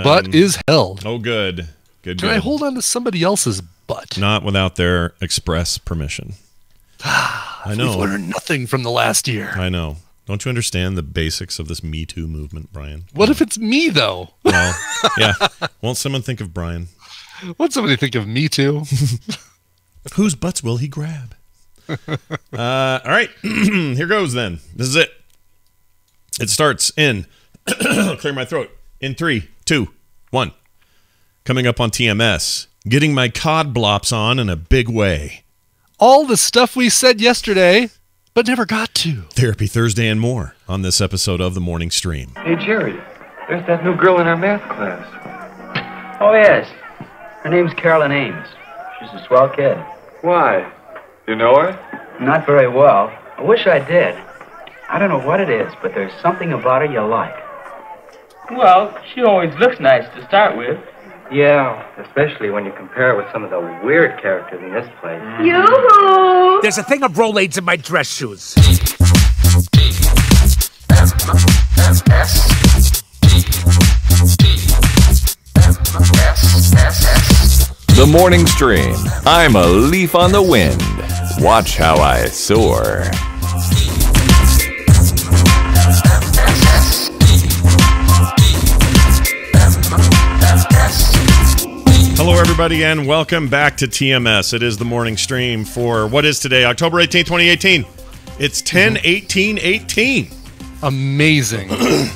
butt is held. Oh, good. Good. Can I hold on to somebody else's butt? Not without their express permission. I know. We've learned nothing from the last year. I know. Don't you understand the basics of this Me Too movement, Brian? What if it's me, though? Well, yeah. Won't someone think of Brian? Won't somebody think of me, too? Whose butts will he grab? All right. Here goes, then. This is it. It starts in... clear my throat. In 3, 2, 1. Coming up on TMS. Getting my Cod Blops on in a big way. All the stuff we said yesterday... but never got to. Therapy Thursday and more on this episode of The Morning Stream. Hey, Jerry, there's that new girl in our math class. Oh, yes. Her name's Carolyn Ames. She's a swell kid. Why? You know her? Not very well. I wish I did. I don't know what it is, but there's something about her you like. Well, she always looks nice to start with. Yeah, especially when you compare her with some of the weird characters in this place. Yoo-hoo! There's a thing of Rolaids in my dress shoes. The Morning Stream. I'm a leaf on the wind. Watch how I soar. Hello, everybody, and welcome back to TMS. It is the morning stream for what is today, October 18th, 2018. It's 10/18/18. Amazing.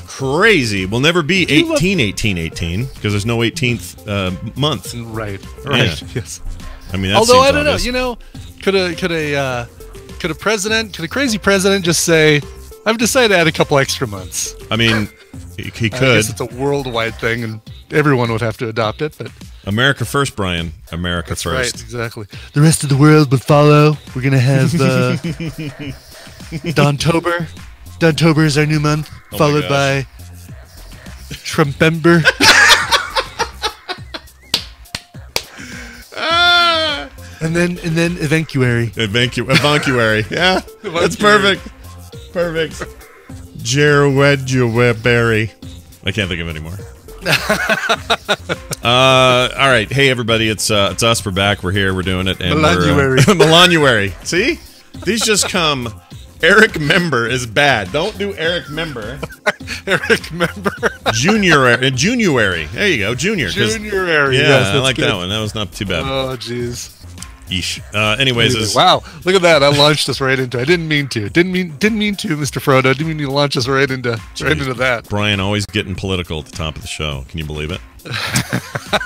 Crazy. Will never be 18/18/18 because there's no 18th month. Right. Yeah. Yes. I mean, that although seems I don't obvious. know, you know, could a crazy president just say, "I've decided to add a couple extra months." I mean, he could. I guess it's a worldwide thing, and everyone would have to adopt it. But America first, Brian. America that's first. right, exactly. The rest of the world would follow. We're gonna have Dontober. Dontober is our new month, Oh followed by Trumpember. And then Evancuary. Evancuary. Yeah, that's perfect. Perfect. Jerwedjuweberry. I can't think of it anymore. All right. Hey, everybody. It's us. We're back. We're here. We're doing it. And Melanuary. Melanuary. See? These just come... Eric Member is bad. Don't do Eric Member. Eric Member. Juniorary. There you go. Junior. Juniorary. Yeah, yes, I like that one. That was not too bad. Oh, jeez. Yeesh. Anyways, wow, look at that! I launched us right into. I didn't mean to. Didn't mean to, Mr. Frodo. Didn't mean to launch us right into that. Brian always getting political at the top of the show. Can you believe it?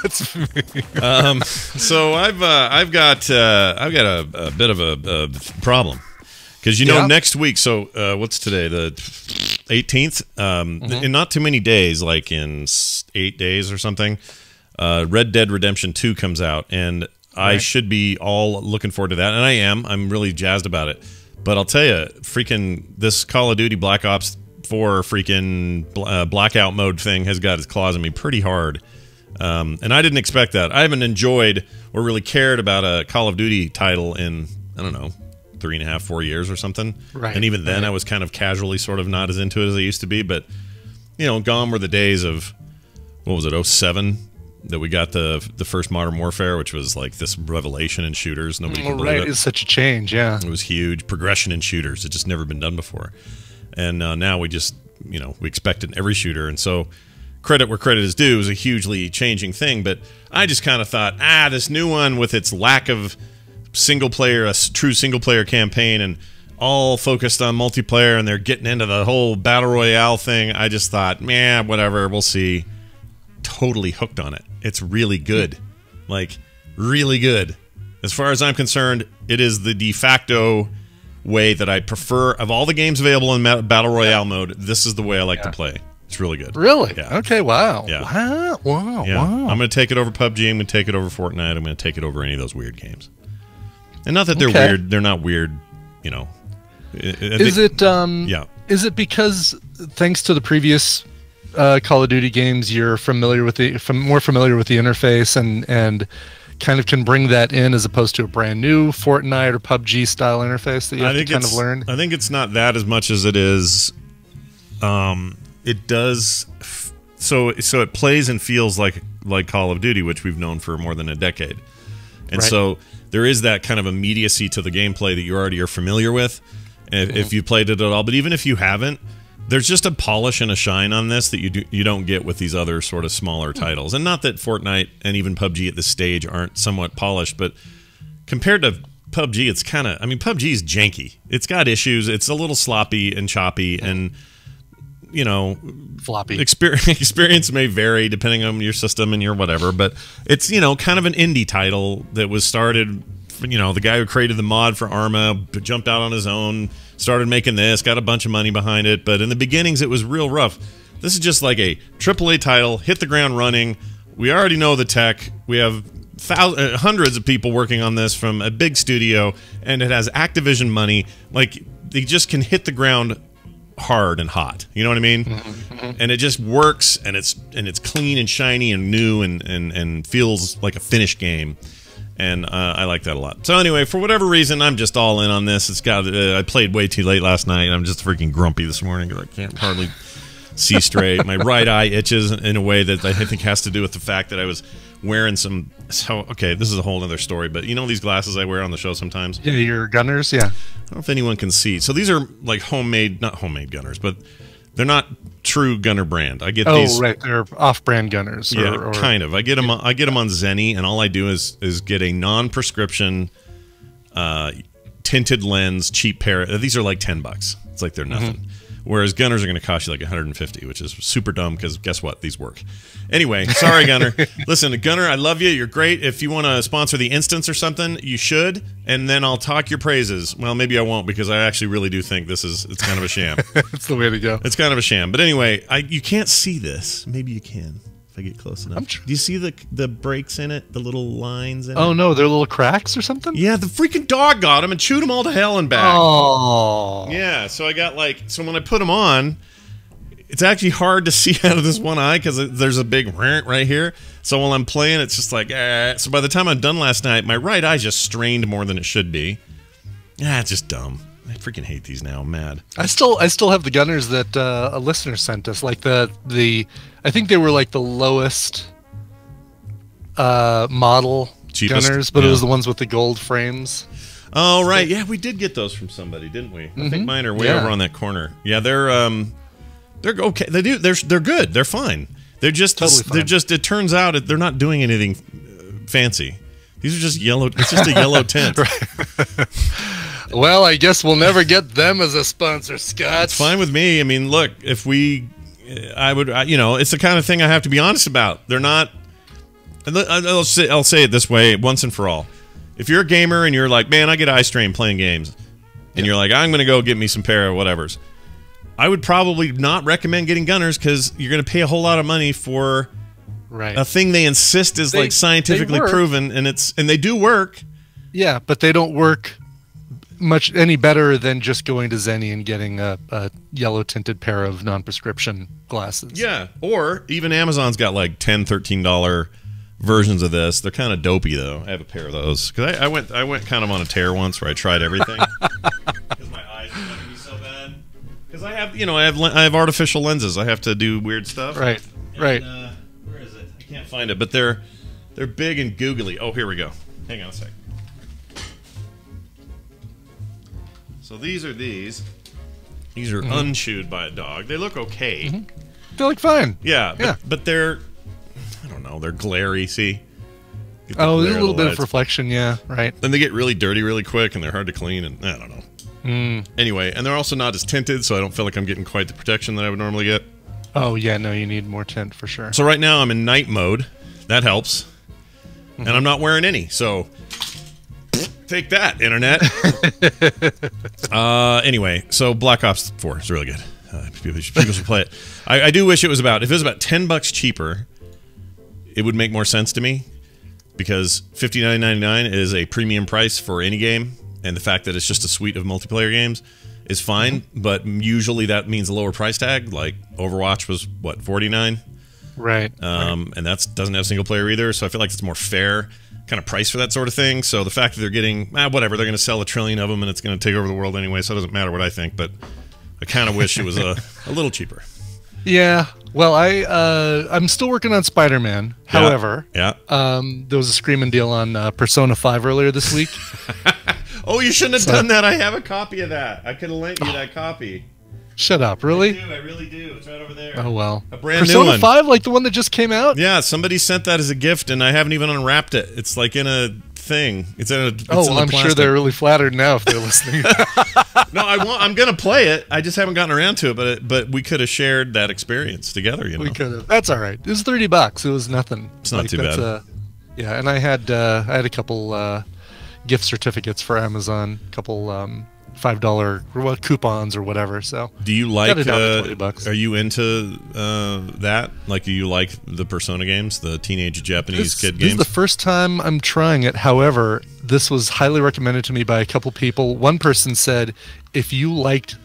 That's me. So I've got a bit of a problem because next week. So what's today? The 18th. In not too many days, like in 8 days or something, Red Dead Redemption 2 comes out, and I should be all looking forward to that, and I am. I'm really jazzed about it. But I'll tell you, freaking this Call of Duty Black Ops 4 freaking blackout mode thing has got its claws in me pretty hard. And I didn't expect that. I haven't enjoyed or really cared about a Call of Duty title in, I don't know, 3.5, 4 years or something. Right. And even then, I was kind of casually sort of not as into it as I used to be. But, gone were the days of, what was it, 07? That we got the first Modern Warfare, which was like this revelation in shooters. Nobody can believe it. It's such a change, yeah. It was huge. Progression in shooters. It's just never been done before. And now we just, we expect it in every shooter. And so credit where credit is due is a hugely changing thing. But I just kind of thought, this new one with its lack of single-player, a true single-player campaign and all focused on multiplayer, and they're getting into the whole Battle Royale thing. I just thought, whatever, we'll see. Totally hooked on it. It's really good. Like, really good. As far as I'm concerned, it is the de facto way that I prefer. Of all the games available in Battle Royale mode, this is the way I like to play. It's really good. Really? Yeah. Okay, wow. Yeah. Wow. I'm going to take it over PUBG. I'm going to take it over Fortnite. I'm going to take it over any of those weird games. And not that they're weird. They're not weird, Is it because, thanks to the previous Call of Duty games, you're more familiar with the interface and kind of can bring that in as opposed to a brand new Fortnite or PUBG style interface that you have to kind of learn? I think it's not that as much as it is. It does so it plays and feels like Call of Duty, which we've known for more than a decade. And so there is that kind of immediacy to the gameplay that you already are familiar with, if you played it at all. But even if you haven't, there's just a polish and a shine on this that you don't get with these other sort of smaller titles. And not that Fortnite and even PUBG at this stage aren't somewhat polished, but compared to PUBG, it's kind of... I mean, PUBG is janky. It's got issues. It's a little sloppy and choppy, and, you know... Floppy. Experience may vary depending on your system and your whatever, but it's, you know, kind of an indie title that was started... You know, the guy who created the mod for Arma jumped out on his own, started making this, got a bunch of money behind it, but in the beginnings, it was real rough. This is just like a AAA title, hit the ground running. We already know the tech. We have hundreds of people working on this from a big studio, and it has Activision money. Like, they just can hit the ground hard and hot. You know what I mean? And it just works, and it's clean and shiny and new and feels like a finished game. And I like that a lot. So anyway, for whatever reason, I'm just all in on this. It's got. I played way too late last night. I'm just freaking grumpy this morning because I can't hardly see straight. My right eye itches in a way that I think has to do with the fact that I was wearing some... So, okay, this is a whole other story, but you know these glasses I wear on the show sometimes? Yeah, your gunners, yeah. I don't know if anyone can see. So these are like homemade, not homemade gunners, but they're not true gunner brand. I get these... Oh, right, they're off-brand gunners. Yeah, kind of. I get them on Zenny, and all I do is get a non-prescription tinted lens, cheap pair. These are like $10. It's like they're nothing. Whereas gunners are going to cost you like $150, which is super dumb because guess what? These work. Anyway, sorry, Gunner. Listen, Gunner, I love you. You're great. If you want to sponsor the Instance or something, you should, and then I'll talk your praises. Well, maybe I won't because I actually really do think it's kind of a sham. It's the way to go. It's kind of a sham. But anyway, you can't see this. Maybe you can if I get close enough. Do you see the breaks in it? The little lines in it? Oh, no, they're little cracks or something? Yeah, the freaking dog got them and chewed them all to hell and back. Oh. Yeah, so I got so when I put them on... It's actually hard to see out of this one eye because there's a big right here. So while I'm playing, it's just like, So by the time I'm done last night, my right eye just strained more than it should be. It's just dumb. I freaking hate these now. I'm mad. I still have the gunners that a listener sent us. Like I think they were like the lowest model cheapest gunners, but it was the ones with the gold frames. Oh, right. Yeah, we did get those from somebody, didn't we? I think mine are way over on that corner. Yeah, they're okay. They're good. They're fine. They're just it turns out they're not doing anything fancy. These are just yellow. It's just a yellow tint. Well, I guess we'll never get them as a sponsor, Scott. It's fine with me. I mean, look, if it's the kind of thing I have to be honest about. They're not. I'll say it this way once and for all. If you're a gamer and you're like, man, I get eye strain playing games, and you're like, I'm going to go get me some pair of whatevers, I would probably not recommend getting gunners because you're going to pay a whole lot of money for a thing they insist is like scientifically proven, and they do work. Yeah, but they don't work much any better than just going to Zenny and getting a yellow tinted pair of non-prescription glasses. Yeah, or even Amazon's got like $10, $13 versions of this. They're kind of dopey though. I have a pair of those because I went kind of on a tear once where I tried everything because my eyes were making me so bad. Because I have artificial lenses. I have to do weird stuff. Right. Where is it? I can't find it. But they're big and googly. Oh, here we go. Hang on a sec. So these are these. These are unchewed by a dog. They look okay. They look fine. Yeah. But they're, I don't know. They're glary. See. There's a little bit of reflection. Yeah. Right. Then they get really dirty really quick, and they're hard to clean. And I don't know. Anyway, and they're also not as tinted, so I don't feel like I'm getting quite the protection that I would normally get. Oh, yeah, no, you need more tint for sure. So right now I'm in night mode. That helps. And I'm not wearing any, so take that, Internet. Anyway, so Black Ops 4 is really good. People should play it. I do wish if it was about $10 cheaper, it would make more sense to me, because $59.99 is a premium price for any game. And the fact that it's just a suite of multiplayer games is fine, but usually that means a lower price tag. Like Overwatch was what, $49? Right. And that doesn't have single player either. So I feel like it's more fair kind of price for that sort of thing. So the fact that they're getting whatever, they're going to sell 1 trillion of them, and it's going to take over the world anyway. So it doesn't matter what I think. But I kind of wish it was a little cheaper. Yeah. Well, I'm still working on Spider-Man. Yeah. However, Yeah. There was a screaming deal on Persona 5 earlier this week. Oh, you shouldn't have done that. I have a copy of that. I could have lent you that copy. Shut up, really? I really do. It's right over there. Oh, well. A brand Persona new one. 5, like the one that just came out? Yeah, somebody sent that as a gift, and I haven't even unwrapped it. It's like in a thing. It's in a. It's Oh, in well, I'm plastic. sure they're really flattered now if they're listening. No, I'm gonna play it. I just haven't gotten around to it. But we could have shared that experience together. You know, We could have. That's all right. It was $30. It was nothing. It's not too bad. Yeah, and I had a couple gift certificates for Amazon, a couple $5 coupons or whatever. So do you like? got it down to $20. Are you into that? Like, do you like the Persona games, the teenage Japanese kid This games? is the first time I'm trying it. However, this was highly recommended to me by a couple people. One person said, if you liked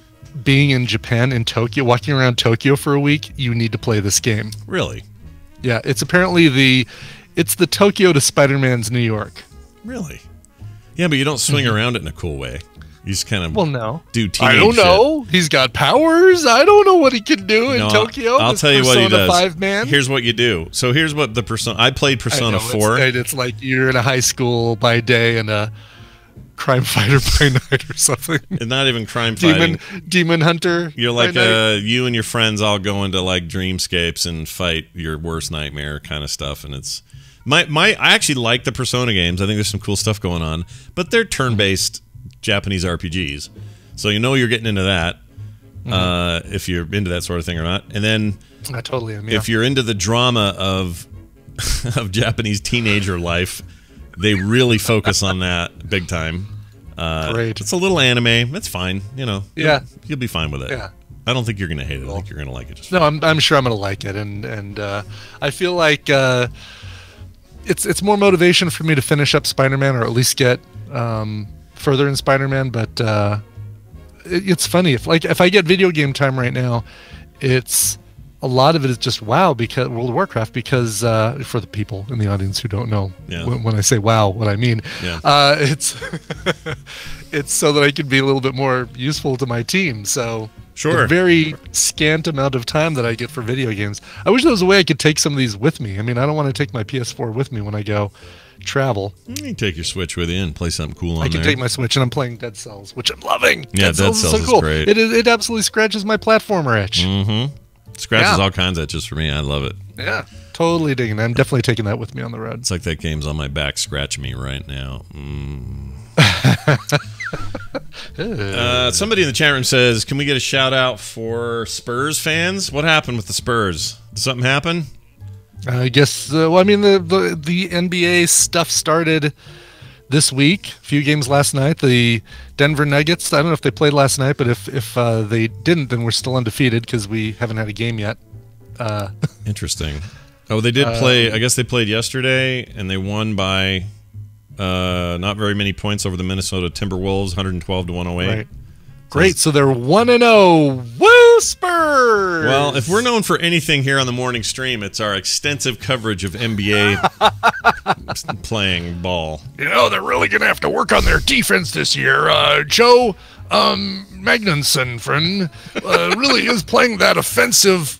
being in Japan, in Tokyo, walking around Tokyo for a week, you need to play this game. Really? Yeah, it's apparently it's the Tokyo to Spider-Man's New York. Really? Yeah, but you don't swing around it in a cool way. You just kind of do teenage I don't know. shit. He's got powers. I don't know what he can do in Tokyo. I'll tell you what he does. 5 man. Here's what you do. So here's what the Persona. I played Persona 4. It's like you're in a high school by day and a crime fighter by night or something. It's not even crime fighting. Demon hunter. You're like by night. you and your friends all go into like dreamscapes and fight your worst nightmare kind of stuff, and it's I actually like the Persona games. I think there's some cool stuff going on, but they're turn-based Japanese RPGs, so you know you're getting into that if you're into that sort of thing or not. And then I totally am. Yeah. If you're into the drama of Japanese teenager life, they really focus on that big time. Great. It's a little anime. It's fine. You know. Yeah. You'll be fine with it. Yeah. I don't think you're gonna hate it. I think you're gonna like it. Just no, I'm sure I'm gonna like it, and I feel like it's more motivation for me to finish up Spider-Man, or at least get further in Spider-Man. But it's funny if I get video game time right now, it's a lot of it is just WoW, because World of Warcraft, because for the people in the audience who don't know when I say WoW what I mean, it's it's so that I can be a little bit more useful to my team. So sure, a very scant amount of time that I get for video games. I wish there was a way I could take some of these with me. I mean, I don't want to take my PS4 with me when I go travel. You can take your Switch with you and play something cool on there. I can take my Switch, and I'm playing Dead Cells, which I'm loving. Yeah, Dead Cells is so cool. great. It absolutely scratches my platformer itch. Mm-hmm. Scratches all kinds of itches for me. I love it. Yeah, totally digging it. I'm definitely taking that with me on the road. It's like that game's on my back scratching me right now. Somebody in the chat room says, can we get a shout out for Spurs fans? What happened with the Spurs? Did something happen? I guess, well, I mean, the NBA stuff started this week. A few games last night. The Denver Nuggets, I don't know if they played last night, but if they didn't, then we're still undefeated because we haven't had a game yet. Interesting. Oh, they did play. I guess they played yesterday, and they won by not very many points over the Minnesota Timberwolves, 112 to 108. Right. Great. So they're 1-0. Woo, Spurs! Well, if we're known for anything here on the morning stream, it's our extensive coverage of NBA playing ball. You know, they're really going to have to work on their defense this year. Joe Magnuson, friend, really is playing that offensive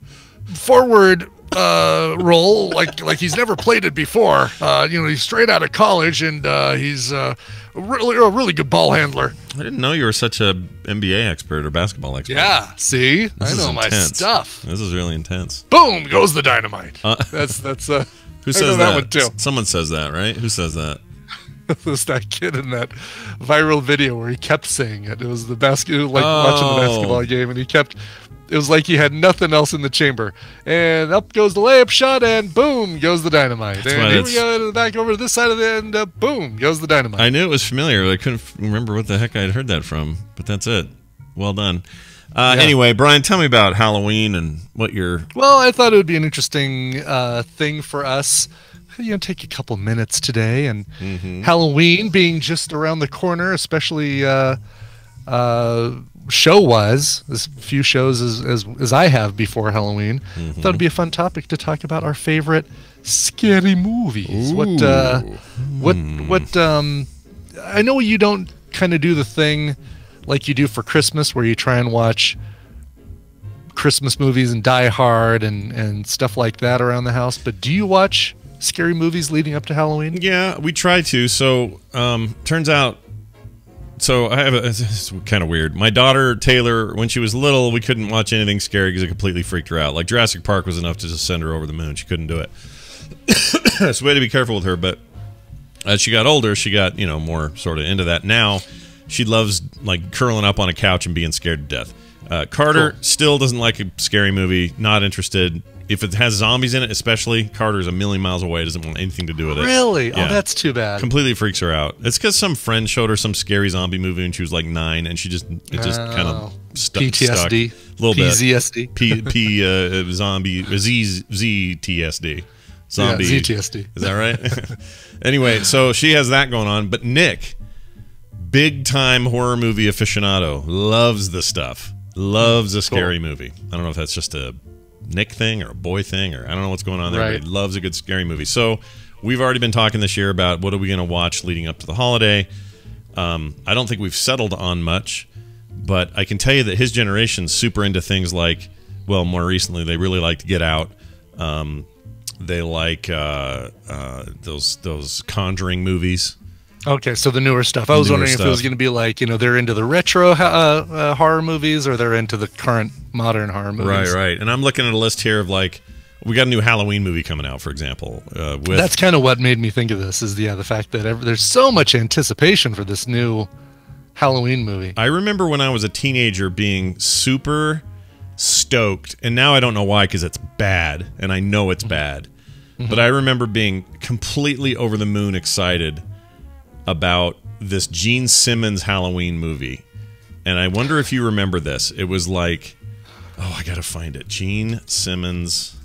forward role like he's never played it before. You know, he's straight out of college, and he's a really good ball handler. I didn't know you were such a NBA expert or basketball expert. Yeah, see, This I know is my intense. stuff. This is really intense. Boom goes the dynamite. That's who I says know that one too. Someone says that, right? Who says that? It was that kid in that viral video where he kept saying it. It was the watching the basketball game, and he kept. It was like he had nothing else in the chamber. And up goes the layup shot, and boom goes the dynamite. And here we go back over to this side of the end, boom goes the dynamite. I knew it was familiar. I couldn't remember what the heck I'd heard that from, but that's it. Well done. Anyway, Brian, tell me about Halloween and what you're... Well, I thought it would be an interesting thing for us. You know, take a couple minutes today, and Halloween being just around the corner, especially show-wise, as few shows as I have before Halloween, thought it'd be a fun topic to talk about our favorite scary movies. Ooh. What I know you don't kind of do the thing like you do for Christmas, where you try and watch Christmas movies and Die Hard and stuff like that around the house. But do you watch scary movies leading up to Halloween? Yeah, we try to. So turns out, so I have it's kind of weird. My daughter Taylor, when she was little, we couldn't watch anything scary because it completely freaked her out. Like Jurassic Park was enough to just send her over the moon. She couldn't do it. So we had to be careful with her. But as she got older, she got, you know, more sort of into that. Now she loves like curling up on a couch and being scared to death. Carter still doesn't like a scary movie. Not interested. If it has zombies in it, especially, Carter's a million miles away. Doesn't want anything to do with it. Really? Yeah. Oh, that's too bad. Completely freaks her out. It's because some friend showed her some scary zombie movie when she was like 9, and she just kind of PTSD, stuck. A little PZSD, zombie ZTSD, zombie ZTSD. Is that right? Anyway, so she has that going on. But Nick, big time horror movie aficionado, loves the stuff. Loves a scary movie. I don't know if that's just a Nick thing or a boy thing, or I don't know what's going on there, but he loves a good scary movie. So we've already been talking this year about what are we going to watch leading up to the holiday. I don't think we've settled on much, but I can tell you that his generation's super into things like, well, more recently they really like to Get Out. They like those Conjuring movies. Okay, so the newer stuff. I was wondering if it was going to be like, you know, they're into the retro horror movies, or they're into the current modern horror movies. Right. And I'm looking at a list here of like, we got a new Halloween movie coming out, for example. That's kind of what made me think of this. Is the fact that there's so much anticipation for this new Halloween movie. I remember when I was a teenager being super stoked, and now I don't know why, because it's bad, and I know it's bad. But I remember being completely over the moon excited about this Gene Simmons Halloween movie. And I wonder if you remember this. It was like, oh, I gotta find it. Gene Simmons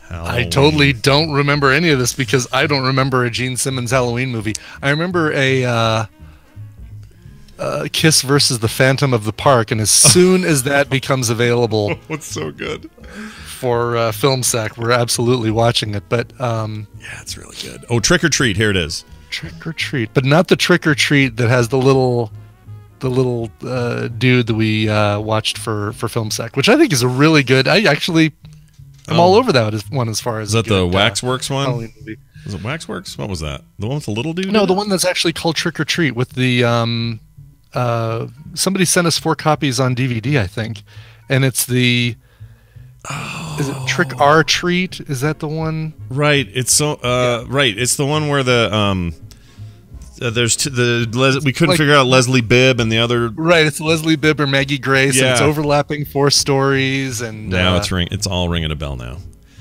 Halloween. I totally don't remember any of this because I don't remember a Gene Simmons Halloween movie. I remember a Kiss versus the Phantom of the Park, and as soon as that becomes available, what's so good for Film Sack, we're absolutely watching it. But yeah, it's really good. Oh, Trick or Treat, here it is. Trick or Treat, but not the Trick or Treat that has the little dude that we watched for Film Sack, which I think is a really good. I'm all over that one as far as. Is that the Waxworks one? Halloween movie. Was it Waxworks? What was that? The one with the little dude? No, the one that's actually called Trick or Treat with the somebody sent us 4 copies on DVD, I think, and it's the. Is it Trick or Treat? Is that the one? Right. It's so right. It's the one where the we couldn't figure out Leslie Bibb and the other. Right. It's Leslie Bibb or Maggie Grace. Yeah. And it's overlapping 4 stories, and now it's all ringing a bell now.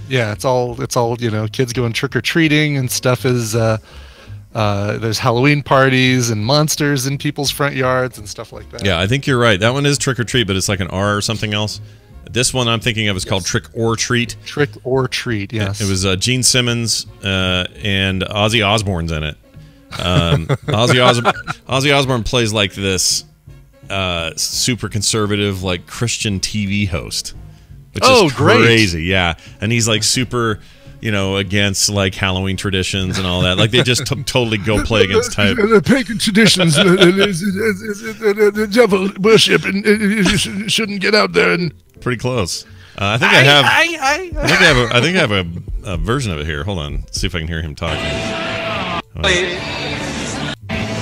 Yeah. It's all you know. Kids going trick or treating and stuff is. There's Halloween parties and monsters in people's front yards and stuff like that. Yeah, I think you're right. That one is Trick or Treat, but it's like an R or something else. This one I'm thinking of is called Trick or Treat. Trick or Treat, yes. It was Gene Simmons and Ozzy Osbourne's in it. Ozzy Osbourne plays like this super conservative, like Christian TV host, which is crazy. Great. Yeah, and he's like super, you know, against like Halloween traditions and all that. Like they just totally go play against type. The pagan traditions, the devil worship, and you shouldn't get out there and. Pretty close. I think I have a version of it here. Hold on. Let's see if I can hear him talking.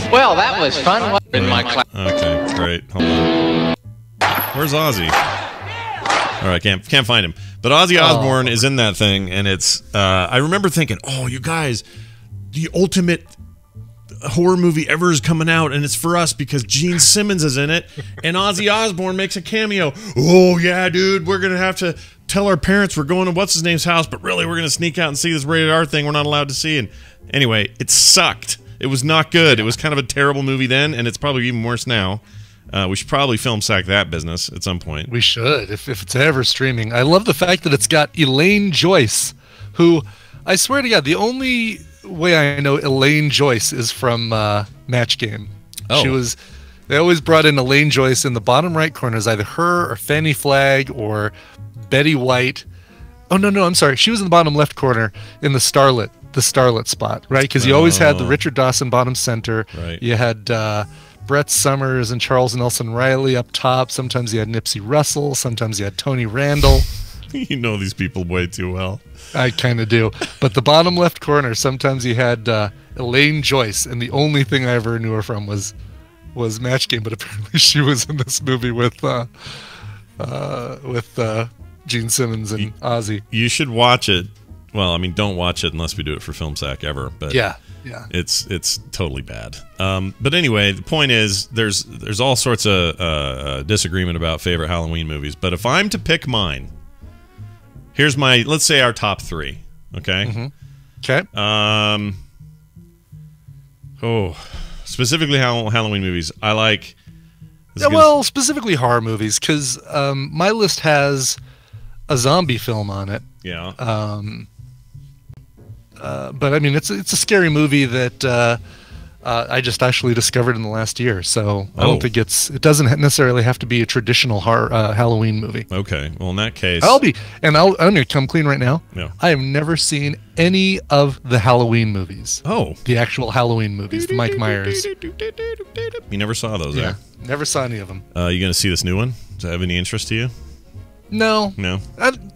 Well, that was fun in my class. Okay, great. Hold on. Where's Ozzy? All right, can't find him. But Ozzy Osbourne is in that thing, and it's. I remember thinking, oh, you guys, the ultimate horror movie ever is coming out, and it's for us because Gene Simmons is in it, and Ozzy Osbourne makes a cameo. Oh yeah, dude, we're gonna have to tell our parents we're going to what's his name's house, but really we're gonna sneak out and see this rated R thing we're not allowed to see. And anyway, it sucked. It was not good. It was kind of a terrible movie then, and it's probably even worse now. We should probably film sack that business at some point. We should, if it's ever streaming. I love the fact that it's got Elaine Joyce, who I swear to God, the only way I know Elaine Joyce is from Match Game. Oh. They always brought in Elaine Joyce in the bottom right corner as either her or Fanny Flagg or Betty White. Oh no, I'm sorry. She was in the bottom left corner in the Starlet spot, right? Because you always had the Richard Dawson bottom center. Right. You had Brett Summers and Charles Nelson Riley up top. Sometimes you had Nipsey Russell. Sometimes you had Tony Randall. You know these people way too well. I kind of do. But the bottom left corner, sometimes you had Elaine Joyce, and the only thing I ever knew her from was Match Game. But apparently she was in this movie with Gene Simmons and Ozzy. You should watch it. Well, I mean, don't watch it unless we do it for Film Sack ever. But yeah, it's totally bad. But anyway, the point is, there's all sorts of disagreement about favorite Halloween movies. But if I'm to pick mine, here's let's say our top 3. Okay. Okay. Specifically Halloween movies. I like. Specifically horror movies, because my list has a zombie film on it. Yeah. But I mean, it's a scary movie that I just actually discovered in the last year. So I don't think it doesn't necessarily have to be a traditional Halloween movie. Okay. Well, in that case, I'm going to come clean right now. Yeah. I have never seen any of the Halloween movies. Oh. The actual Halloween movies, the Mike Myers. You never saw those, yeah. Never saw any of them. You going to see this new one? Does that have any interest to you? No. No.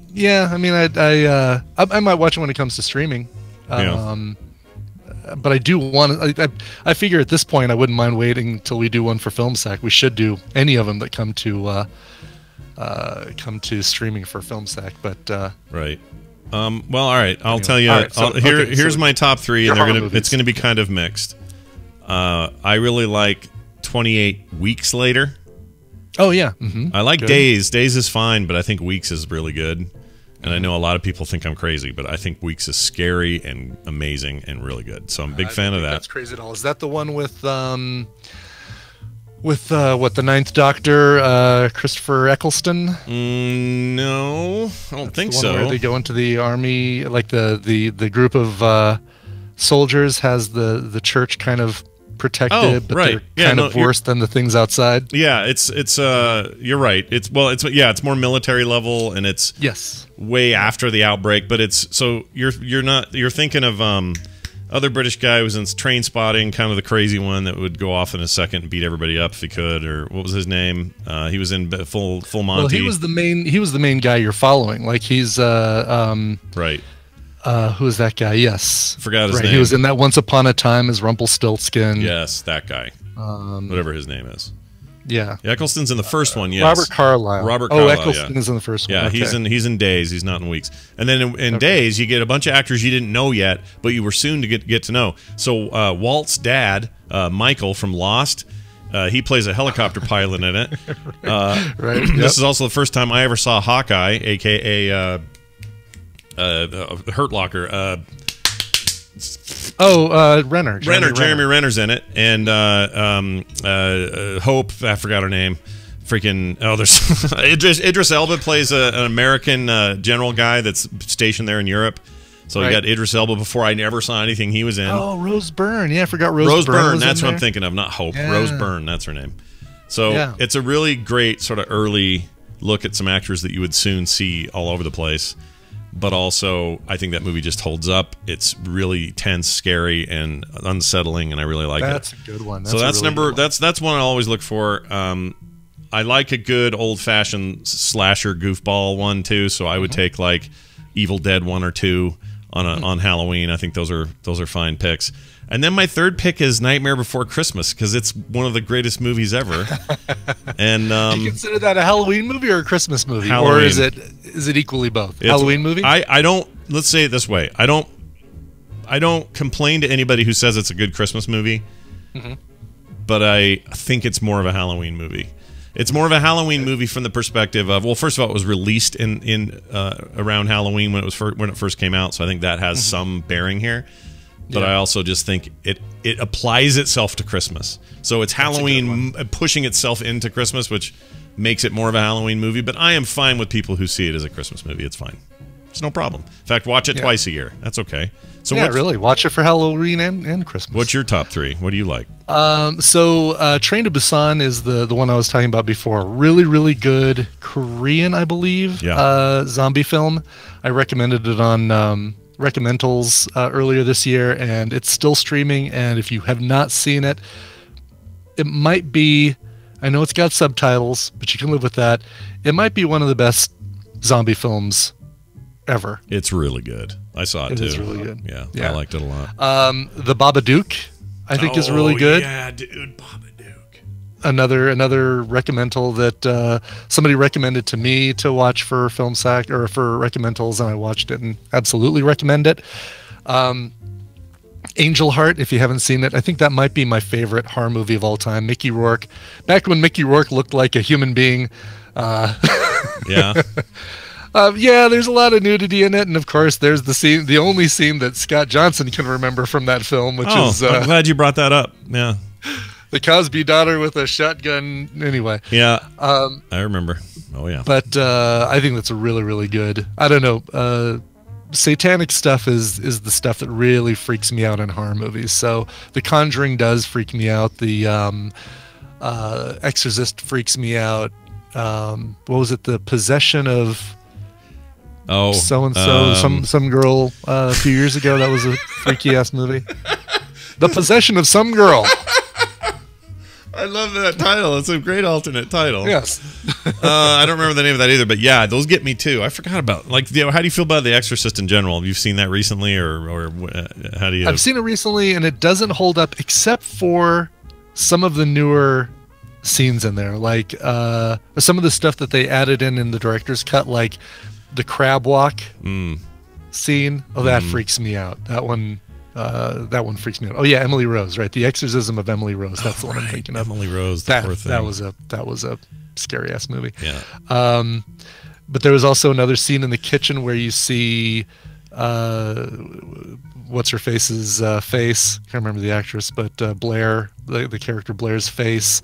Yeah. I mean, I might watch it when it comes to streaming. But I do want. I figure at this point I wouldn't mind waiting until we do one for Film Sack. We should do any of them that come to streaming for Film Sack. But right. Well, all right. I'll tell you. Right, so, here's my top 3, and it's gonna be kind of mixed. I really like 28 Weeks Later. Oh yeah. I like Days. Days is fine, but I think Weeks is really good. And I know a lot of people think I'm crazy, but I think Weeks is scary and amazing and really good. So I'm a big fan of that. That's crazy at all. Is that the one with the Ninth Doctor, Christopher Eccleston? No, I don't think so. Where they go into the army, like the group of soldiers has the church kind of protected, but right. they're kind of worse than the things outside. Yeah, it's you're right. It's more military level, and it's way after the outbreak. But it's so you're thinking of other British guy who was in Train Spotting, kind of the crazy one that would go off in a second and beat everybody up if he could, or what was his name? He was in Full Monty. Well, he was the main guy you're following. Like he's right. Who is that guy? Yes. Forgot his name. He was in that Once Upon a Time as Rumpelstiltskin. Yes, that guy. Whatever his name is. Yeah. Eccleston's in the first one, yes. Robert Carlyle. Eccleston is in the first one. Yeah, okay. he's in Days. He's not in Weeks. And then in Days, you get a bunch of actors you didn't know yet, but you were soon to get to know. So Walt's dad, Michael from Lost, he plays a helicopter pilot in it. Right. This is also the first time I ever saw Hawkeye, a.k.a. Hurt Locker. Renner. Jeremy Renner's in it, and Hope. I forgot her name. There's Idris Elba plays an American general guy that's stationed there in Europe. So you got Idris Elba before I never saw anything he was in. Oh, Rose Byrne. Yeah, I forgot Rose Byrne. Rose Byrne. That's what I'm thinking of. Not Hope. Yeah. Rose Byrne. That's her name. So it's a really great sort of early look at some actors that you would soon see all over the place. But also, I think that movie just holds up. It's really tense, scary, and unsettling, and I really like it. That's a good one. That's one I always look for. I like a good old-fashioned slasher goofball one too. So I would take like Evil Dead 1 or 2 on Halloween. I think those are fine picks. And then my third pick is Nightmare Before Christmas, because it's one of the greatest movies ever. And do you consider that a Halloween movie or a Christmas movie, Halloween. or is it equally both? Halloween movie? I don't. Let's say it this way. I don't complain to anybody who says it's a good Christmas movie, but I think it's more of a Halloween movie. It's more of a Halloween movie from the perspective of, well, first of all, it was released in around Halloween when it first came out, so I think that has some bearing here. But I also just think it applies itself to Christmas. So it's Halloween pushing itself into Christmas, which makes it more of a Halloween movie. But I am fine with people who see it as a Christmas movie. It's fine. It's no problem. In fact, watch it twice a year. That's okay. So really, watch it for Halloween and Christmas. What's your top 3? What do you like? Train to Busan is the one I was talking about before. Really, really good Korean, I believe, zombie film. I recommended it on Recommendals earlier this year, and it's still streaming. And if you have not seen it, it might be, I know it's got subtitles, but you can live with that. It might be one of the best zombie films ever. It's really good. I saw it too. It is really good. Yeah, I liked it a lot. The Babadook, I think, is really good. Yeah, dude, Babadook. Another recommendal that somebody recommended to me to watch for Film Sack or for recommendals, and I watched it and absolutely recommend it. Angel Heart, if you haven't seen it, I think that might be my favorite horror movie of all time. Mickey Rourke, back when Mickey Rourke looked like a human being. Yeah. There's a lot of nudity in it, and of course, there's the only scene that Scott Johnson can remember from that film, which is. I'm glad you brought that up. Yeah. The Cosby daughter with a shotgun. Anyway. Yeah. I remember. Oh yeah. But I think that's a really, really good. I don't know. Satanic stuff is the stuff that really freaks me out in horror movies. So The Conjuring does freak me out. The Exorcist freaks me out. What was it? The Possession of so and so, some girl a few years ago. That was a freaky ass movie. The Possession of Some Girl. I love that title. It's a great alternate title. Yes. I don't remember the name of that either, but yeah, those get me too. I forgot about how do you feel about The Exorcist in general? Have you seen that recently, or how do you? I've seen it recently, and it doesn't hold up except for some of the newer scenes in there, like some of the stuff that they added in the director's cut, like the crab walk scene. Oh, that freaks me out. That one freaks me out. Oh yeah, Emily Rose, right? The Exorcism of Emily Rose. That's the one I'm thinking of. Emily Rose. That was a scary ass movie. Yeah. But there was also another scene in the kitchen where you see what's her face's face. Can't remember the actress, but Blair, the character Blair's face.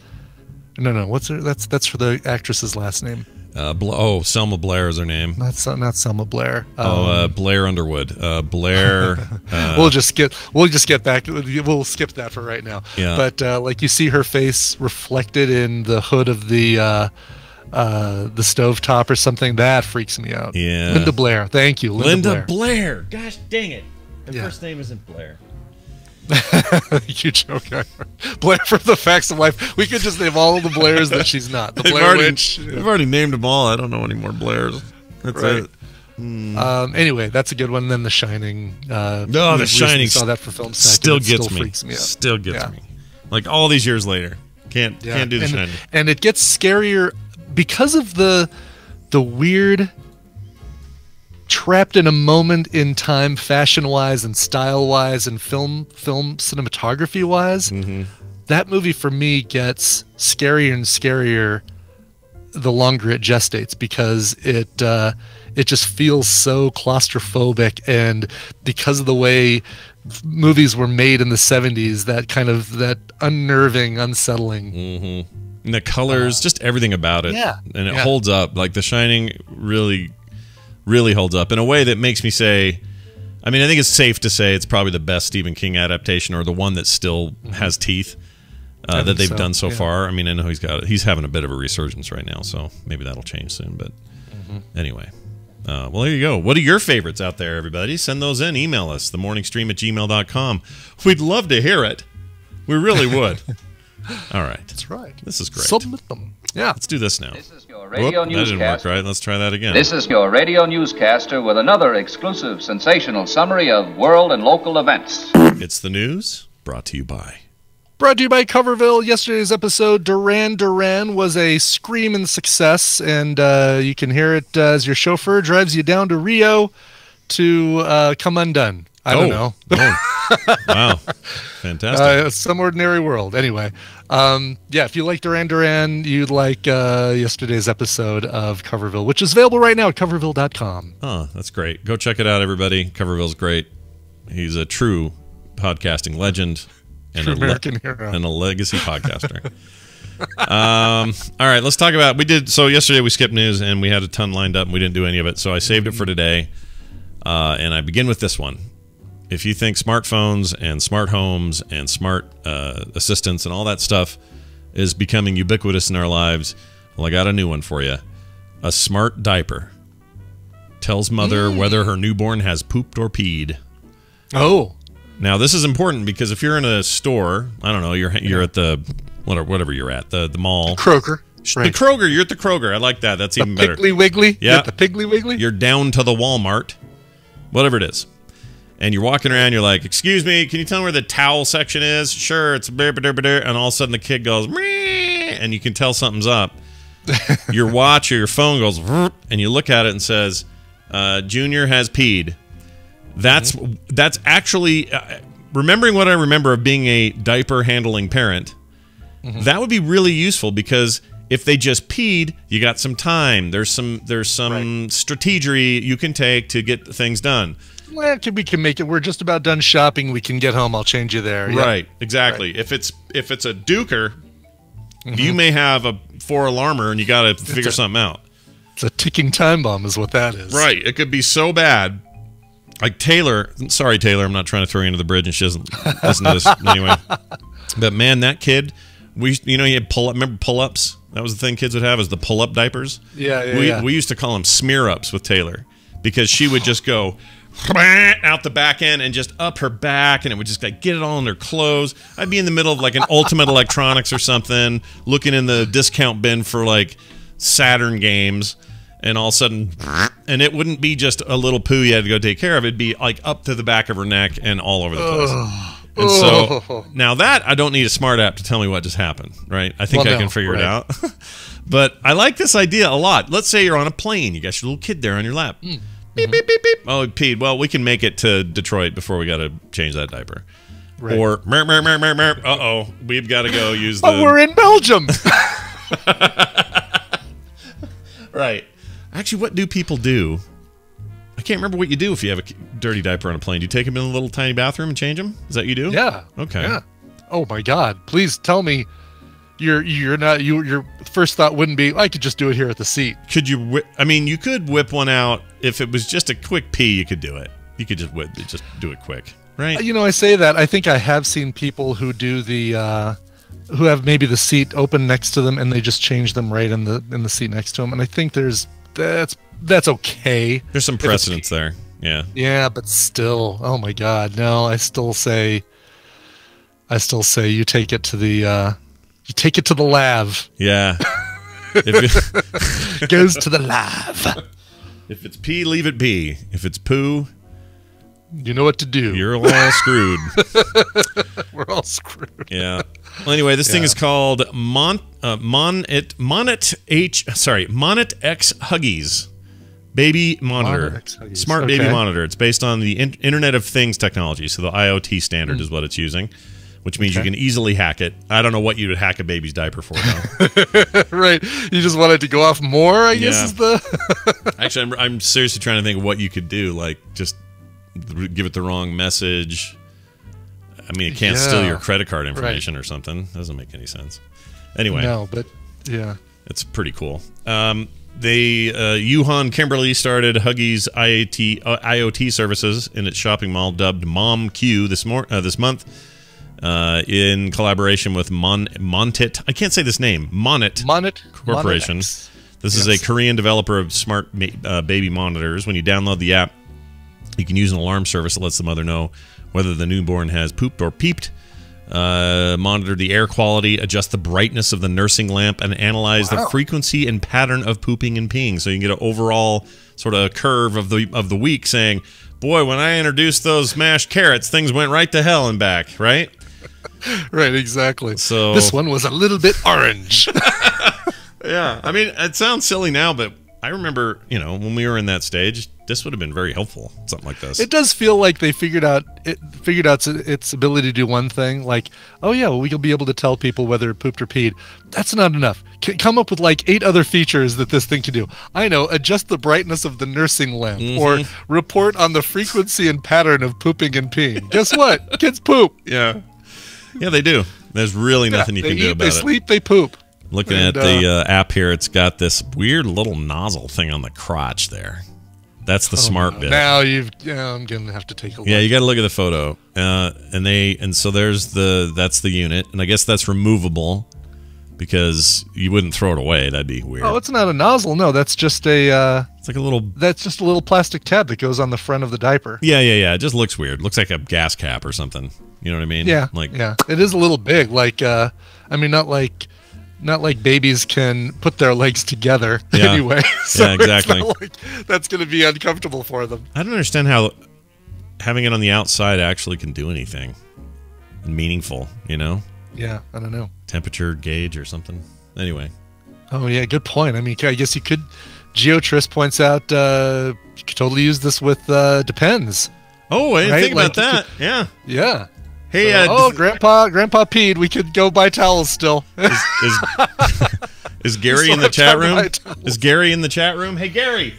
No. What's her? That's for the actress's last name. Selma Blair is her name. Not Selma Blair. Blair Underwood. Blair. We'll just skip back. We'll skip that for right now. Yeah. But like you see her face reflected in the hood of the stovetop or something. That freaks me out. Yeah. Linda Blair. Thank you, Linda Blair. Gosh dang it. Her first name isn't Blair. You joke. Blair from The Facts of Life. We could just name all of the Blairs that she's not. The Blair Witch. I've already named them all. I don't know any more Blairs. That's right. Anyway, that's a good one. Then The Shining. The Shining. Saw that for Film Sack. Still gets me. Freaks me out. Still gets me. Like all these years later, can't do The Shining. And it gets scarier because of the weird, trapped in a moment in time, fashion-wise and style-wise and film cinematography-wise. That movie for me gets scarier and scarier the longer it gestates, because it just feels so claustrophobic, and because of the way movies were made in the 70s, that unnerving, unsettling. And the colors, just everything about it. Yeah. And it holds up. Like The Shining really holds up in a way that makes me say, I mean, I think it's safe to say it's probably the best Stephen King adaptation, or the one that still has teeth that they've done so far. I mean, I know he's having a bit of a resurgence right now, so maybe that'll change soon. But anyway, well, there you go. What are your favorites out there, everybody? Send those in. Email us, themorningstream@gmail.com. We'd love to hear it. We really would. All right. That's right. This is great. Submit them. Yeah. Let's do this now. This is your radio That didn't work newscaster. right. Let's try that again. This is your radio newscaster with another exclusive, sensational summary of world and local events. It's the news, brought to you by Coverville. Yesterday's episode, Duran Duran, was a screaming success, and you can hear it as your chauffeur drives you down to Rio to come undone. I don't know. Wow. Fantastic. Some ordinary world. Anyway, if you like Duran Duran, you'd like yesterday's episode of Coverville, which is available right now at coverville.com. Oh, that's great. Go check it out, everybody. Coverville's great. He's a true podcasting legend and American hero and a legacy podcaster. All right, let's talk about. So yesterday we skipped news and we had a ton lined up and we didn't do any of it. So I saved it for today, and I begin with this one. If you think smartphones and smart homes and smart assistants and all that stuff is becoming ubiquitous in our lives, well, I got a new one for you. A smart diaper tells mother whether her newborn has pooped or peed. Oh. Now, this is important because if you're in a store, I don't know, you're at the whatever you're at, the mall. Kroger. Right. The Kroger. You're at the Kroger. I like that. That's even better. Piggly Wiggly. Yeah. The Piggly Wiggly. You're down to the Walmart, whatever it is, and you're walking around. You're like, "Excuse me, can you tell me where the towel section is?" Sure, it's and all of a sudden the kid goes, "Meh," and you can tell something's up. Your watch or your phone goes, and you look at it and says, "Junior has peed." That's actually remembering what I remember of being a diaper handling parent. That would be really useful because if they just peed, you got some time. There's some strategery you can take to get things done. Well, we can make it. We're just about done shopping. We can get home. I'll change you there. Right, exactly. Right. If it's a duker, you may have a 4-alarmer, and you got to figure something out. It's a ticking time bomb, is what that is. Right. It could be so bad. Like Taylor. Sorry, Taylor. I'm not trying to throw you into the bridge, and she doesn't listen to this anyway. But man, that kid. You had remember pull-ups? That was the thing kids would have, is the pull-up diapers. Yeah. We used to call them smear-ups with Taylor because she would just go out the back end and just up her back, and it would just like get it all in her clothes. I'd be in the middle of like an Ultimate Electronics or something, looking in the discount bin for like Saturn games, and all of a sudden, and it wouldn't be just a little poo you had to go take care of. It'd be like up to the back of her neck and all over the place. And so now that I don't need a smart app to tell me what just happened, right? I think I can figure it out. But I like this idea a lot. Let's say you're on a plane. You got your little kid there on your lap. Beep, beep, beep, beep. Oh, he peed. Well, we can make it to Detroit before we got to change that diaper. Right. Or, uh-oh, we've got to go use the... Oh, we're in Belgium! Right. Actually, what do people do? I can't remember what you do if you have a dirty diaper on a plane. Do you take them in a little tiny bathroom and change them? Is that what you do? Yeah. Okay. Yeah. Oh my God! Please tell me, your first thought wouldn't be, I could just do it here at the seat. Could you? You could whip one out if it was just a quick pee. You could do it. You could just do it quick, right? I say that. I think I have seen people who do the who have maybe the seat open next to them and they just change them right in the seat next to them. And I think that's okay. There's some precedence there. Yeah. Yeah, but still, oh my God, no! I still say you take it to the lav. Yeah. It goes to the lav. If it's pee, leave it be. If it's poo, you know what to do. You're all screwed. We're all screwed. Yeah. Well, anyway, this thing is called Monet X Huggies Baby Monitor. Smart Baby Monitor. It's based on the Internet of Things technology, so the IoT standard is what it's using, which means you can easily hack it. I don't know what you would hack a baby's diaper for, though. Right. You just want it to go off more, I guess is the... Actually, I'm seriously trying to think of what you could do, like just give it the wrong message. I mean, it can't steal your credit card information or something. Doesn't make any sense. Anyway. No, but yeah. It's pretty cool. Yuhan Kimberly started Huggies IoT services in its shopping mall dubbed Mom Q this month in collaboration with Montit. I can't say this name. Monit Corporation. This is a Korean developer of smart baby monitors. When you download the app, you can use an alarm service that lets the mother know whether the newborn has pooped or peeped, monitor the air quality, adjust the brightness of the nursing lamp, and analyze the frequency and pattern of pooping and peeing. So you can get an overall sort of curve of the week saying, boy, when I introduced those mashed carrots, things went right to hell and back, right? Right, exactly. So this one was a little bit orange. Yeah, I mean, it sounds silly now, but I remember, when we were in that stage, this would have been very helpful. Something like this. It does feel like they figured out its ability to do one thing. Like, oh yeah, well, we'll be able to tell people whether it pooped or peed. That's not enough. Come up with like 8 other features that this thing can do. I know, adjust the brightness of the nursing lamp, or report on the frequency and pattern of pooping and peeing. Guess what? Kids poop. Yeah, they do. There's really nothing you can do about it. They sleep. They poop. Looking at the app here, it's got this weird little nozzle thing on the crotch there. That's the smart bit. Now I'm gonna have to take a look. Yeah, you got to look at the photo. And so that's the unit, and I guess that's removable because you wouldn't throw it away. That'd be weird. Oh, it's not a nozzle. No, that's just a. It's like a little. That's just a little plastic tab that goes on the front of the diaper. Yeah. It just looks weird. Looks like a gas cap or something. You know what I mean? Yeah, Like, yeah, it is a little big. Like, I mean, not like babies can put their legs together anyway. So exactly. It's not like that's going to be uncomfortable for them. I don't understand how having it on the outside actually can do anything meaningful. You know? Yeah, I don't know. Temperature gauge or something. Anyway. Oh yeah, good point. I mean, I guess you could. Geotrist points out you could totally use this with Depends. Oh, I didn't think about that. Yeah. Hey, so, Grandpa peed. We could go buy towels still. Is Gary in the chat room? Is Gary in the chat room? Hey, Gary.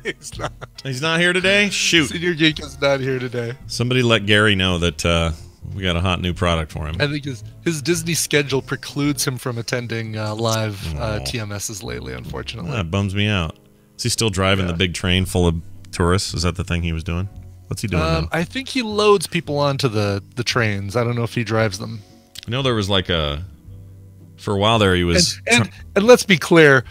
He's not. He's not here today? Shoot. Senior Geek is not here today. Somebody let Gary know that we got a hot new product for him. I think his Disney schedule precludes him from attending live TMSs lately, unfortunately. That bums me out. Is he still driving the big train full of tourists? Is that the thing he was doing? What's he doing now? I think he loads people onto the trains. I don't know if he drives them. I know there was like for a while there he was... And let's be clear,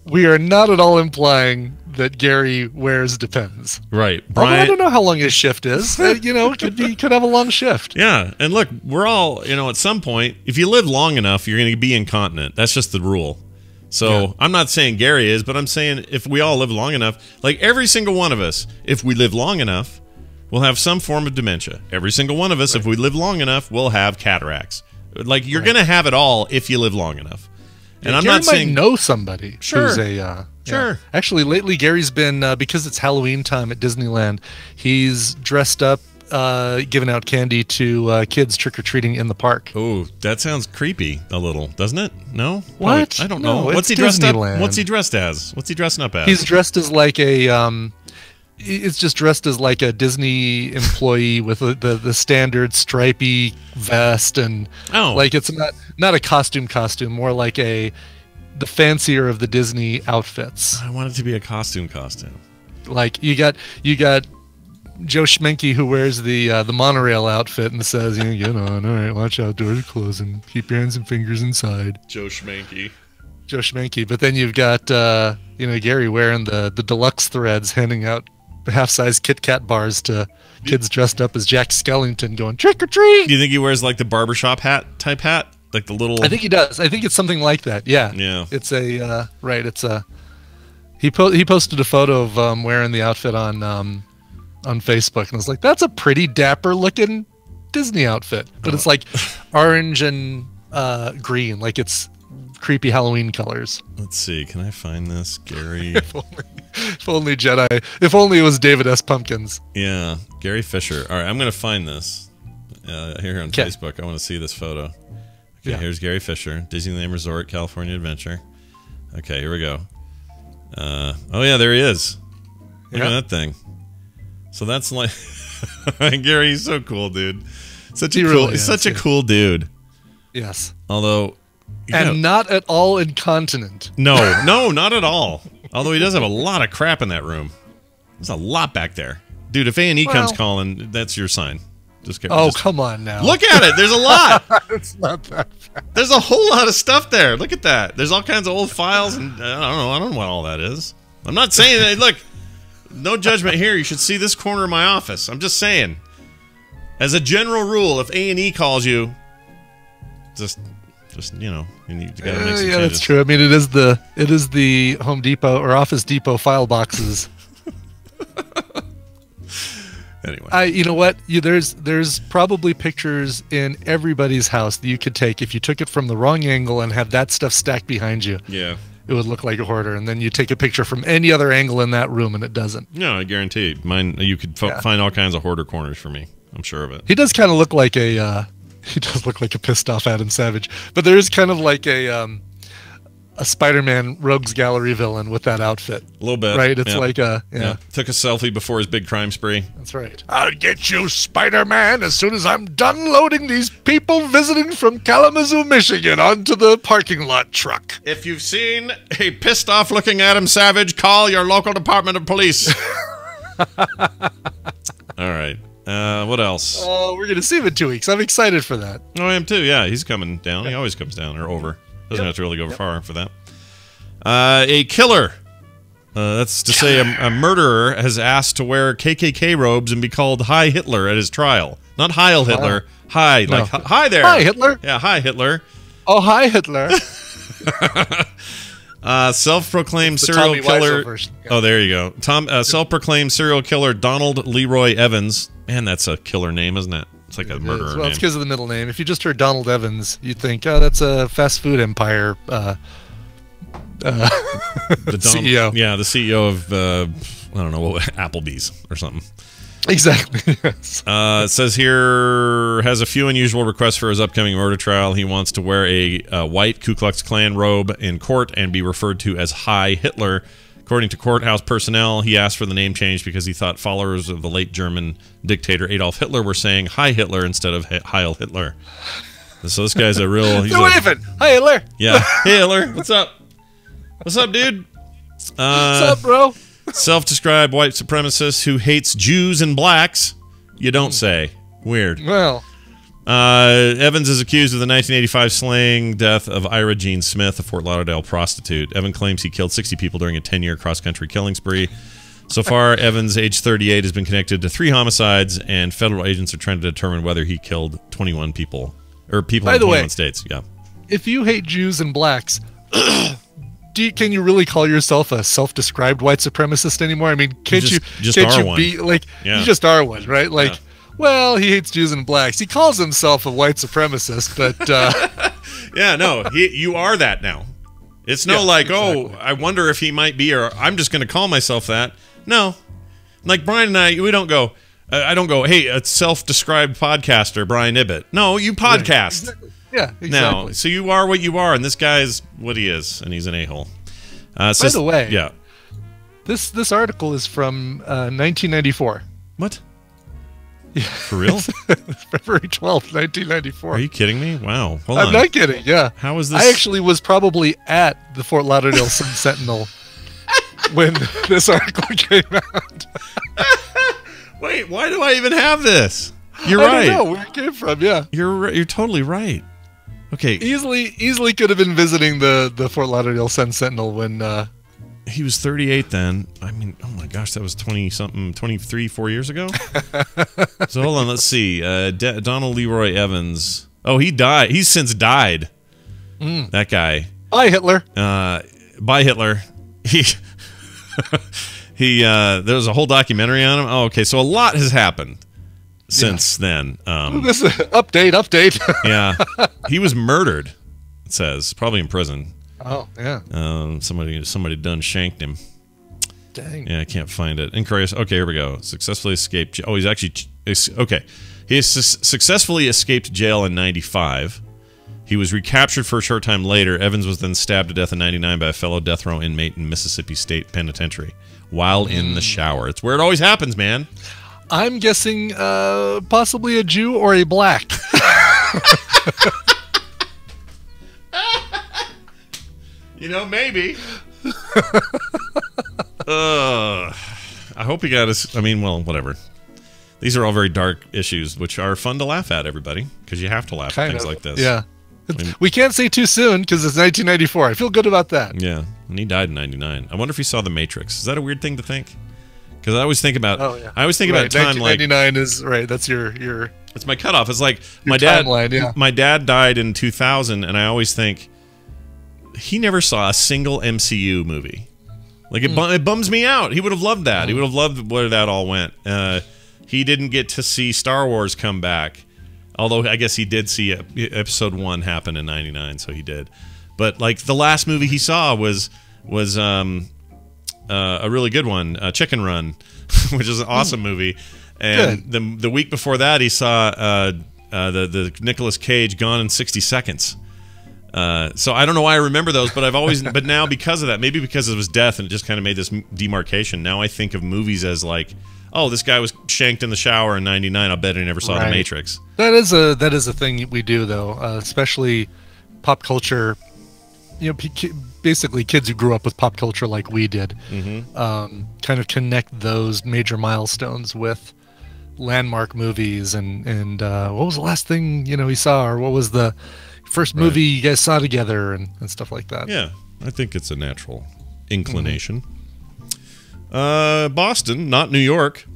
we are not at all implying that Gary wears Depends. Right. Brian, I don't know how long his shift is. Could have a long shift. Yeah, and look, we're all, at some point, if you live long enough, you're going to be incontinent. That's just the rule. So I'm not saying Gary is, but I'm saying if we all live long enough, like every single one of us, if we live long enough, we'll have some form of dementia. Every single one of us, if we live long enough, we'll have cataracts. Like, you're going to have it all if you live long enough. And I'm not saying... might know somebody who's a... Sure. Yeah. Actually, lately, Gary's been, because it's Halloween time at Disneyland, he's dressed up, giving out candy to kids trick-or-treating in the park. Oh, that sounds creepy a little, doesn't it? No? What? Probably, I don't know. What's he dressed up? What's he dressed as? What's he dressing up as? He's dressed as like a... It's just dressed as like a Disney employee with the standard stripy vest and like it's not a costume, more like the fancier of the Disney outfits. I want it to be a costume. Like you got Joe Schmenke who wears the monorail outfit and says, get on, all right, watch out, doors are closing, keep your hands and fingers inside. Joe Schmenke. But then you've got Gary wearing the deluxe threads, handing out half-size Kit Kat bars to kids dressed up as Jack Skellington going trick-or-treat. Do you think he wears like the barbershop type hat? Like the little... I think he does. I think it's something like that. Yeah. Yeah. It's a... right, it's a... He posted a photo of wearing the outfit on Facebook, and I was like, that's a pretty dapper-looking Disney outfit. But it's like orange and green. Like it's creepy Halloween colors. Let's see. Can I find this, Gary? If only Jedi. If only it was David S. Pumpkins. Yeah, Gary Fisher. All right, I'm going to find this here on Facebook. I want to see this photo. Okay, here's Gary Fisher, Disneyland Resort, California Adventure. Okay, here we go. Oh yeah, there he is. Look at that thing. So that's like Gary. He's so cool, dude. He's such a cool dude. Yes. Although, not at all incontinent. No, not at all. Although he does have a lot of crap in that room. There's a lot back there. Dude, if A&E comes calling, that's your sign. Come on now. Look at it. There's a lot. It's not that bad. There's a whole lot of stuff there. Look at that. There's all kinds of old files, and I don't know what all that is. I'm not saying that. Look, no judgment here. You should see this corner of my office. I'm just saying. As a general rule, if A&E calls you, just you gotta make some changes. Yeah, that's true. I mean, it is the Home Depot or Office Depot file boxes. Anyway, you know what? There's probably pictures in everybody's house that you could take if you took it from the wrong angle and had that stuff stacked behind you. Yeah, it would look like a hoarder. And then you take a picture from any other angle in that room, and it doesn't. No, I guarantee mine. You could find all kinds of hoarder corners for me. I'm sure of it. He does kind of look like a. He does look like a pissed off Adam Savage, but there is kind of like a Spider-Man Rogues Gallery villain with that outfit. A little bit, right? It's like a Took a selfie before his big crime spree. That's right. I'll get you, Spider-Man, as soon as I'm done loading these people visiting from Kalamazoo, Michigan, onto the parking lot truck. If you've seen a pissed off looking Adam Savage, call your local department of police. All right. What else? We're going to see him in 2 weeks. I'm excited for that. Oh, I am too. Yeah, he's coming down. He always comes down or over. Doesn't have to really go far for that. A killer, that's to say a murderer, has asked to wear KKK robes and be called Hi Hitler at his trial. Not Heil Hitler. Hi, No. like hi there. Hi, Hitler. Yeah, hi Hitler. Oh, hi, Hitler. Self-proclaimed The serial Tommy Wiseau killer. version. Yeah. Oh, there you go. Self-proclaimed serial killer Donald Leroy Evans. Man, that's a killer name, isn't it? It's like a murderer Well, name. it's because of the middle name. If you just heard Donald Evans, you'd think, oh, that's a fast food empire The CEO. Yeah, the CEO of I don't know, Applebee's or something. Exactly. Yes. It says here, has a few unusual requests for his upcoming murder trial. He wants to wear a white Ku Klux Klan robe in court and be referred to as Hi Hitler. According to courthouse personnel, he asked for the name change because he thought followers of the late German dictator Adolf Hitler were saying Hi Hitler instead of Heil Hitler. So this guy's a real... They're waving. Hi, Hitler. Yeah. Hey, Hitler. What's up? What's up, dude? What's up, bro? Self-described white supremacist who hates Jews and blacks. You don't say. Weird. Well... Evans is accused of the 1985 slaying death of Ira Jean Smith, a Fort Lauderdale prostitute. Evans claims he killed 60 people during a 10-year cross-country killing spree. So far, Evans, age 38, has been connected to 3 homicides, and federal agents are trying to determine whether he killed 21 people. Or people in 21 states, yeah. If you hate Jews and blacks, can you really call yourself a self-described white supremacist anymore? I mean, can't you be like, you just are one, right? Like, well, he hates Jews and blacks. He calls himself a white supremacist, but yeah, no, you are that now. It's no exactly. I wonder if he might be, or I'm just going to call myself that. No, like Brian and I don't go. I don't go. Hey, a self-described podcaster, Brian Ibbett. No, you podcast. Right. Exactly. Yeah, exactly. Now, so you are what you are, and this guy's what he is, and he's an a-hole. By the way, yeah, this article is from 1994. What? Yeah. For real? February 12th, 1994. Are you kidding me? Wow. Hold I'm on. not kidding, yeah. How is this? I actually was probably at the Fort Lauderdale Sun-Sentinel when this article came out. Wait, why do I even have this? You're right. I don't know where it came from, yeah. You're totally right. Okay. Easily could have been visiting the Fort Lauderdale Sun-Sentinel when... He was 38 then. I mean, oh my gosh, that was 20-something, 23, 4 years ago? So hold on, let's see. Donald Leroy Evans. Oh, he died. He's since died. That guy. Bye, Hitler. Bye, Hitler. There was a whole documentary on him. Oh, okay, so a lot has happened since then. This update. Yeah. He was murdered, it says. Probably in prison. Oh, yeah. Somebody done shanked him. Dang. Yeah, I can't find it. Inquiries. Okay, here we go. Successfully escaped. Oh, he's actually... Okay. He has successfully escaped jail in 95. He was recaptured for a short time later. Evans was then stabbed to death in 99 by a fellow death row inmate in Mississippi State Penitentiary while in the shower. It's where it always happens, man. I'm guessing possibly a Jew or a black. You know, maybe. I hope he got us. I mean, well, whatever. These are all very dark issues, which are fun to laugh at, everybody, because you have to laugh at things like this. Yeah. We can't say too soon because it's 1994. I feel good about that. Yeah. And he died in 99. I wonder if he saw The Matrix. Is that a weird thing to think? Because I always think about. Oh, yeah. I always think about time 1999 is right. That's your. It's my cutoff. It's like my timeline, yeah. My dad died in 2000, and I always think he never saw a single MCU movie. Like it bums me out. He would have loved that. He would have loved where that all went. He didn't get to see Star Wars come back, although I guess he did see Episode 1 happen in '99, so he did. But like the last movie he saw was a really good one, Chicken Run, which is an awesome movie. And the week before that, he saw the Nicolas Cage Gone in 60 Seconds. So I don't know why I remember those, but I've always, but now because of that, maybe because of his death, and it just kind of made this demarcation. Now I think of movies as like, oh, this guy was shanked in the shower in '99. I'll bet he never saw The Matrix. That is a thing we do though, especially pop culture. You know, basically kids who grew up with pop culture like we did, kind of connect those major milestones with landmark movies and what was the last thing he saw, or what was the first movie you guys saw together and stuff like that. Yeah, I think it's a natural inclination. Boston, not New York,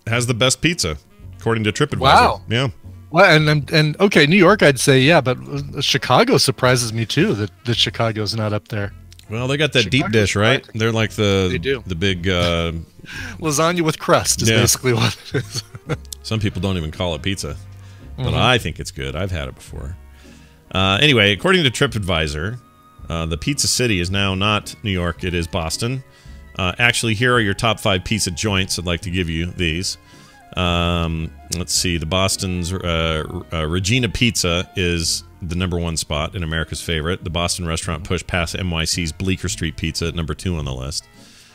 has the best pizza. according to TripAdvisor. Wow. Yeah. Well, and okay, New York, I'd say yeah, but Chicago surprises me too that Chicago's not up there. Well, they got that deep dish, right? They're like the big lasagna with crust is basically what it is. Some people don't even call it pizza, but I think it's good. I've had it before. Anyway, according to TripAdvisor, the Pizza City is now not New York; it is Boston. Actually, here are your top 5 pizza joints. I'd like to give you these. Let's see. The Boston's Regina Pizza is the #1 spot in America's favorite. The Boston restaurant pushed past NYC's Bleecker Street Pizza at #2 on the list.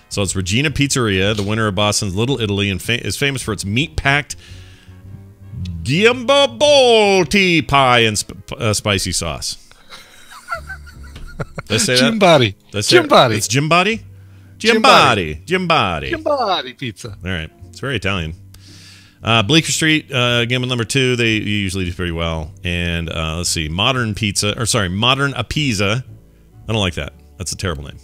So it's Regina Pizzeria, the winner of Boston's Little Italy, and is famous for its meat-packed Giambaldi pie and spicy sauce. Did I say that? Giambaldi. Giambaldi. It's Giambaldi? Giambaldi. Giambaldi pizza. All right. It's very Italian. Bleecker Street, again with #2, they usually do pretty well. And let's see, Modern a Pizza. I don't like that. That's a terrible name.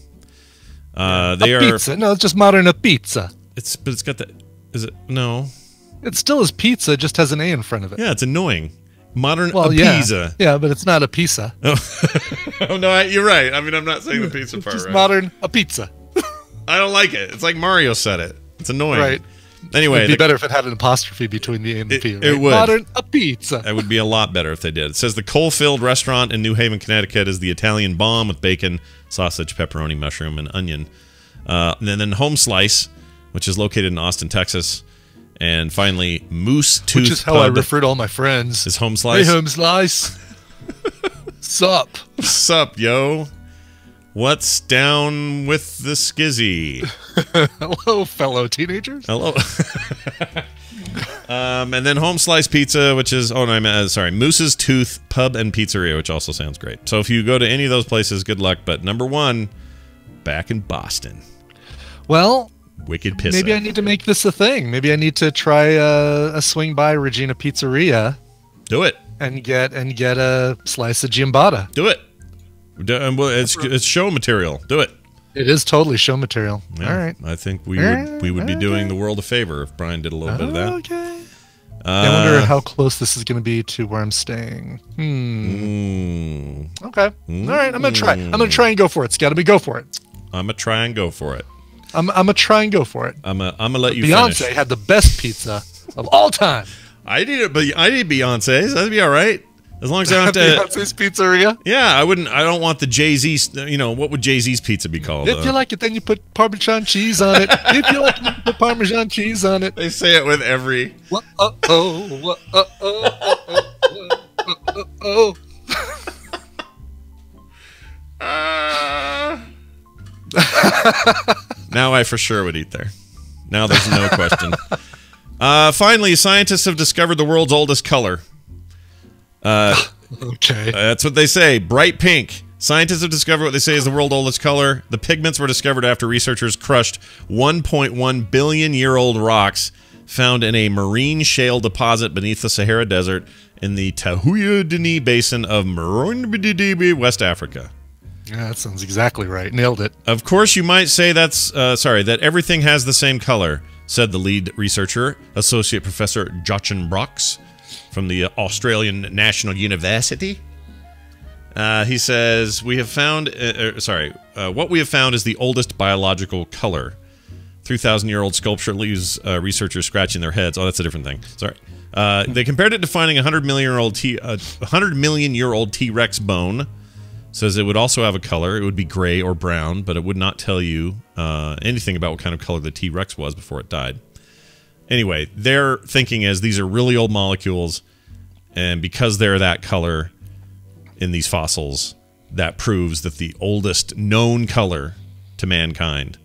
Pizza. No, it's just Modern a Pizza. But it's got the. Is it? No. It still is pizza, just has an A in front of it. Yeah, it's annoying. Modern a Pizza. Yeah, but it's not a pizza. Oh no, you're right. I mean, I'm not saying the pizza part. Just right? Modern a Pizza. I don't like it. It's like Mario said it. It's annoying. Right. Anyway, it'd be better if it had an apostrophe between the A and the P. Right? It would. Modern a Pizza. It would be a lot better if they did. It says the coal-filled restaurant in New Haven, Connecticut is the Italian bomb with bacon, sausage, pepperoni, mushroom, and onion. And then Home Slice, which is located in Austin, Texas. And finally, Moose Tooth Which is how I refer to all my friends. Is Home Slice? Hey, Home Slice. Sup? Sup, yo? What's down with the skizzy? Hello, fellow teenagers. Hello. And then Home Slice Pizza, which is Moose's Tooth Pub and Pizzeria, which also sounds great. So if you go to any of those places, good luck. But #1, back in Boston. Well, wicked pizza. Maybe I need to make this a thing. Maybe I need to try a swing by Regina Pizzeria. Do it. And get a slice of giambata. Do it. It's show material. Do it. It is totally show material. Yeah, all right. I think we would be doing the world a favor if Brian did a little bit of that. Okay. I wonder how close this is going to be to where I'm staying. Okay. All right. I'm gonna try. I'm gonna try and go for it. Scott, go for it. I'm gonna try and go for it. I'm gonna try and go for it. I'm gonna let you Beyonce finish. had the best pizza of all time. I need Beyonce's. That'd be all right. As long as I don't have to. Beyonce's Pizzeria? Yeah, I don't want the Jay-Z, what would Jay-Z's pizza be called? If you like it, then you put Parmesan cheese on it. If you like it, then you put Parmesan cheese on it. They say it with every. Now I for sure would eat there. Now there's no question. Finally, scientists have discovered the world's oldest color. Okay. That's what they say. Bright pink. Scientists have discovered what they say is the world's oldest color. The pigments were discovered after researchers crushed 1.1 billion-year-old rocks found in a marine shale deposit beneath the Sahara Desert in the Tahuya Dini Basin of Mozambique, West Africa. Yeah, that sounds exactly right. Nailed it. Of course, you might say that everything has the same color, said the lead researcher, Associate Professor Jochen Brox, from the Australian National University. He says, what we have found is the oldest biological color. 3,000-year-old sculpture leaves researchers scratching their heads. Oh, that's a different thing. Sorry. They compared it to finding a 100 million-year-old T-Rex bone. Says it would also have a color. It would be gray or brown, but it would not tell you anything about what kind of color the T-Rex was before it died. Anyway, their thinking is these are really old molecules, and because they're that color in these fossils, that proves that the oldest known color to mankind,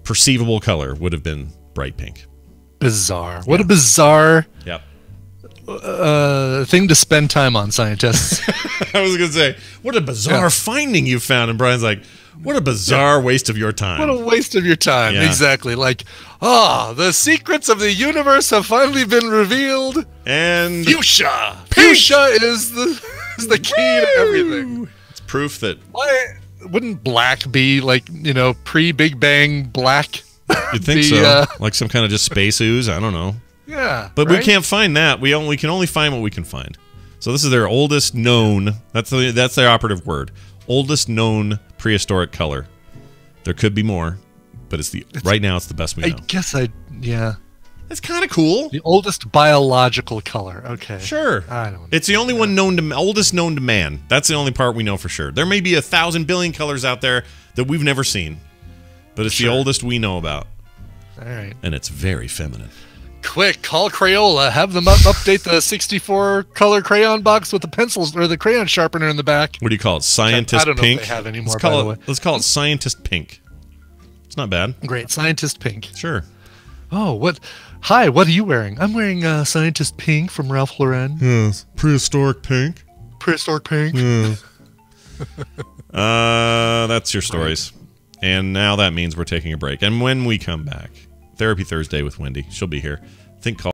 perceivable color, would have been bright pink. Bizarre. What a bizarre thing to spend time on, scientists. I was going to say, what a bizarre finding you found. And Brian's like, what a bizarre waste of your time. What a waste of your time. Yeah. Exactly. Like, the secrets of the universe have finally been revealed. And fuchsia. Fuchsia is the key to everything. It's proof that. Why wouldn't black be like, pre-Big Bang black? You'd think so. Like some kind of just space ooze. I don't know. Yeah. But right? we can't find that. We can only find what we can find. So this is their oldest known. That's their operative word. Oldest known prehistoric color. There could be more, but right now it's the best we know. I guess yeah. It's kind of cool. The oldest biological color. Okay. Sure. I don't know. It's the only one oldest known to man. That's the only part we know for sure. There may be 1,000 billion colors out there that we've never seen, but it's the oldest we know about. All right. And it's very feminine. Quick, call Crayola. Have them update the 64 color crayon box with the pencils or the crayon sharpener in the back. What do you call it? Scientist I don't know pink? if they have anymore, by the way. Let's call it Scientist Pink. It's not bad. Great. Scientist Pink. Sure. Oh, what? Hi, what are you wearing? I'm wearing Scientist Pink from Ralph Lauren. Yes. Prehistoric Pink. Prehistoric Pink. Yes. That's your stories. And now that means we're taking a break. And when we come back, Therapy Thursday with Wendy. She'll be here. Think call